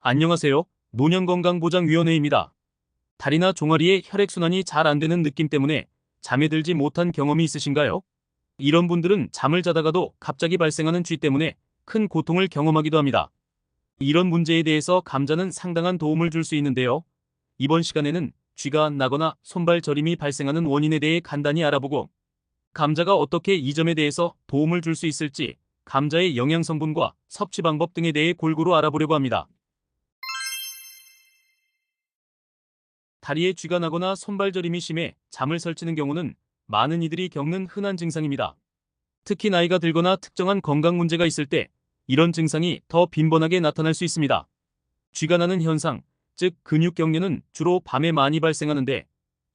안녕하세요. 노년건강보장위원회입니다. 다리나 종아리의 혈액순환이 잘 안 되는 느낌 때문에 잠에 들지 못한 경험이 있으신가요? 이런 분들은 잠을 자다가도 갑자기 발생하는 쥐 때문에 큰 고통을 경험하기도 합니다. 이런 문제에 대해서 감자는 상당한 도움을 줄 수 있는데요. 이번 시간에는 쥐가 나거나 손발 저림이 발생하는 원인에 대해 간단히 알아보고, 감자가 어떻게 이 점에 대해서 도움을 줄 수 있을지, 감자의 영양 성분과 섭취 방법 등에 대해 골고루 알아보려고 합니다. 다리에 쥐가 나거나 손발 저림이 심해 잠을 설치는 경우는 많은 이들이 겪는 흔한 증상입니다. 특히 나이가 들거나 특정한 건강 문제가 있을 때 이런 증상이 더 빈번하게 나타날 수 있습니다. 쥐가 나는 현상, 즉 근육경련은 주로 밤에 많이 발생하는데,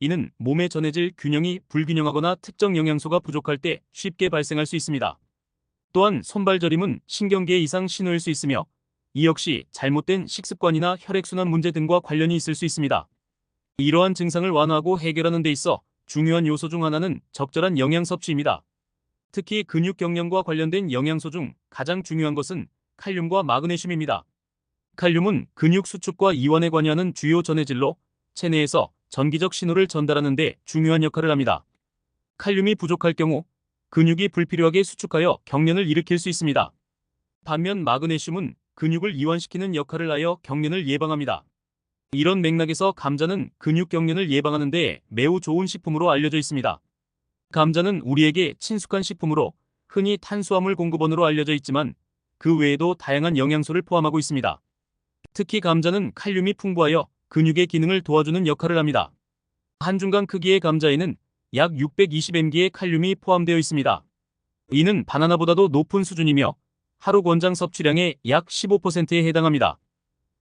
이는 몸의 전해질 균형이 불균형하거나 특정 영양소가 부족할 때 쉽게 발생할 수 있습니다. 또한 손발 저림은 신경계 이상 신호일 수 있으며, 이 역시 잘못된 식습관이나 혈액순환 문제 등과 관련이 있을 수 있습니다. 이러한 증상을 완화하고 해결하는 데 있어 중요한 요소 중 하나는 적절한 영양 섭취입니다. 특히 근육경련과 관련된 영양소 중 가장 중요한 것은 칼륨과 마그네슘입니다. 칼륨은 근육 수축과 이완에 관여하는 주요 전해질로 체내에서 전기적 신호를 전달하는 데 중요한 역할을 합니다. 칼륨이 부족할 경우 근육이 불필요하게 수축하여 경련을 일으킬 수 있습니다. 반면 마그네슘은 근육을 이완시키는 역할을 하여 경련을 예방합니다. 이런 맥락에서 감자는 근육 경련을 예방하는 데 매우 좋은 식품으로 알려져 있습니다. 감자는 우리에게 친숙한 식품으로 흔히 탄수화물 공급원으로 알려져 있지만, 그 외에도 다양한 영양소를 포함하고 있습니다. 특히 감자는 칼륨이 풍부하여 근육의 기능을 도와주는 역할을 합니다. 한 중간 크기의 감자에는 약 620mg의 칼륨이 포함되어 있습니다. 이는 바나나보다도 높은 수준이며 하루 권장 섭취량의 약 15%에 해당합니다.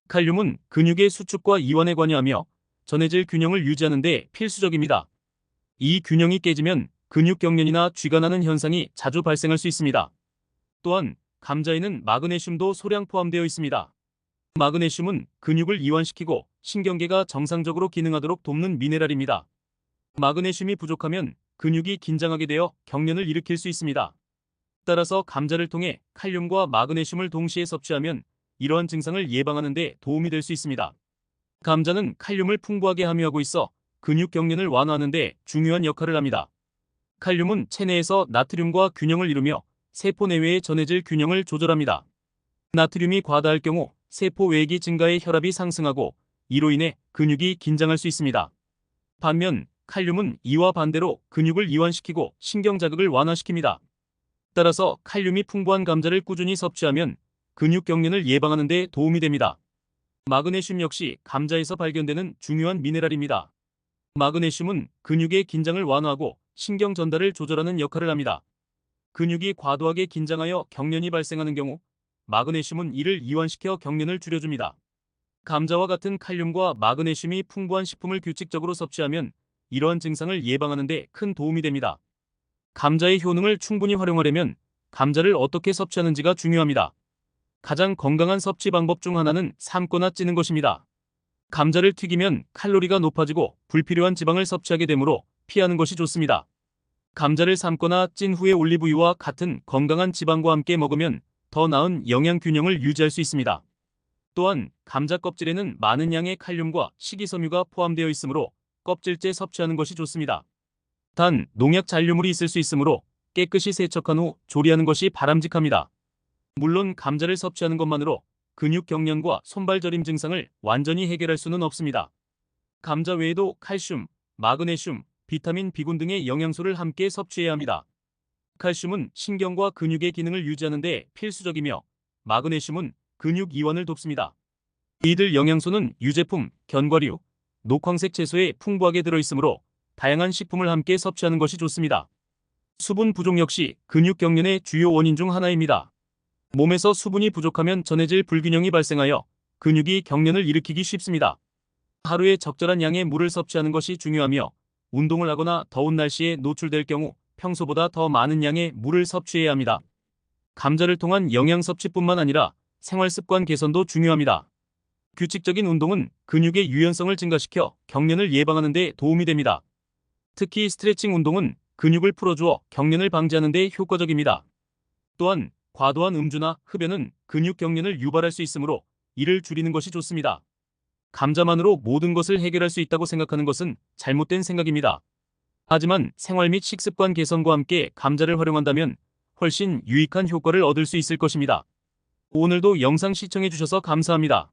칼륨은 근육의 수축과 이완에 관여하며 전해질 균형을 유지하는 데 필수적입니다. 이 균형이 깨지면 근육경련이나 쥐가 나는 현상이 자주 발생할 수 있습니다. 또한 감자에는 마그네슘도 소량 포함되어 있습니다. 마그네슘은 근육을 이완시키고 신경계가 정상적으로 기능하도록 돕는 미네랄입니다. 마그네슘이 부족하면 근육이 긴장하게 되어 경련을 일으킬 수 있습니다. 따라서 감자를 통해 칼륨과 마그네슘을 동시에 섭취하면 이러한 증상을 예방하는 데 도움이 될 수 있습니다. 감자는 칼륨을 풍부하게 함유하고 있어 근육 경련을 완화하는 데 중요한 역할을 합니다. 칼륨은 체내에서 나트륨과 균형을 이루며 세포 내외의 전해질 균형을 조절합니다. 나트륨이 과다할 경우 세포 외기 증가에 혈압이 상승하고, 이로 인해 근육이 긴장할 수 있습니다. 반면 칼륨은 이와 반대로 근육을 이완시키고 신경 자극을 완화시킵니다. 따라서 칼륨이 풍부한 감자를 꾸준히 섭취하면 근육 경련을 예방하는 데 도움이 됩니다. 마그네슘 역시 감자에서 발견되는 중요한 미네랄입니다. 마그네슘은 근육의 긴장을 완화하고 신경 전달을 조절하는 역할을 합니다. 근육이 과도하게 긴장하여 경련이 발생하는 경우 마그네슘은 이를 이완시켜 경련을 줄여줍니다. 감자와 같은 칼륨과 마그네슘이 풍부한 식품을 규칙적으로 섭취하면 이러한 증상을 예방하는 데 큰 도움이 됩니다. 감자의 효능을 충분히 활용하려면 감자를 어떻게 섭취하는지가 중요합니다. 가장 건강한 섭취 방법 중 하나는 삶거나 찌는 것입니다. 감자를 튀기면 칼로리가 높아지고 불필요한 지방을 섭취하게 되므로 피하는 것이 좋습니다. 감자를 삶거나 찐 후에 올리브유와 같은 건강한 지방과 함께 먹으면 더 나은 영양 균형을 유지할 수 있습니다. 또한 감자 껍질에는 많은 양의 칼륨과 식이섬유가 포함되어 있으므로 껍질째 섭취하는 것이 좋습니다. 단, 농약 잔류물이 있을 수 있으므로 깨끗이 세척한 후 조리하는 것이 바람직합니다. 물론 감자를 섭취하는 것만으로 근육 경련과 손발 저림 증상을 완전히 해결할 수는 없습니다. 감자 외에도 칼슘, 마그네슘, 비타민 B군 등의 영양소를 함께 섭취해야 합니다. 칼슘은 신경과 근육의 기능을 유지하는 데 필수적이며, 마그네슘은 근육 이완을 돕습니다. 이들 영양소는 유제품, 견과류, 녹황색 채소에 풍부하게 들어있으므로 다양한 식품을 함께 섭취하는 것이 좋습니다. 수분 부족 역시 근육 경련의 주요 원인 중 하나입니다. 몸에서 수분이 부족하면 전해질 불균형이 발생하여 근육이 경련을 일으키기 쉽습니다. 하루에 적절한 양의 물을 섭취하는 것이 중요하며, 운동을 하거나 더운 날씨에 노출될 경우 평소보다 더 많은 양의 물을 섭취해야 합니다. 감자를 통한 영양 섭취뿐만 아니라 생활 습관 개선도 중요합니다. 규칙적인 운동은 근육의 유연성을 증가시켜 경련을 예방하는 데 도움이 됩니다. 특히 스트레칭 운동은 근육을 풀어주어 경련을 방지하는 데 효과적입니다. 또한 과도한 음주나 흡연은 근육 경련을 유발할 수 있으므로 이를 줄이는 것이 좋습니다. 감자만으로 모든 것을 해결할 수 있다고 생각하는 것은 잘못된 생각입니다. 하지만 생활 및 식습관 개선과 함께 감자를 활용한다면 훨씬 유익한 효과를 얻을 수 있을 것입니다. 오늘도 영상 시청해주셔서 감사합니다.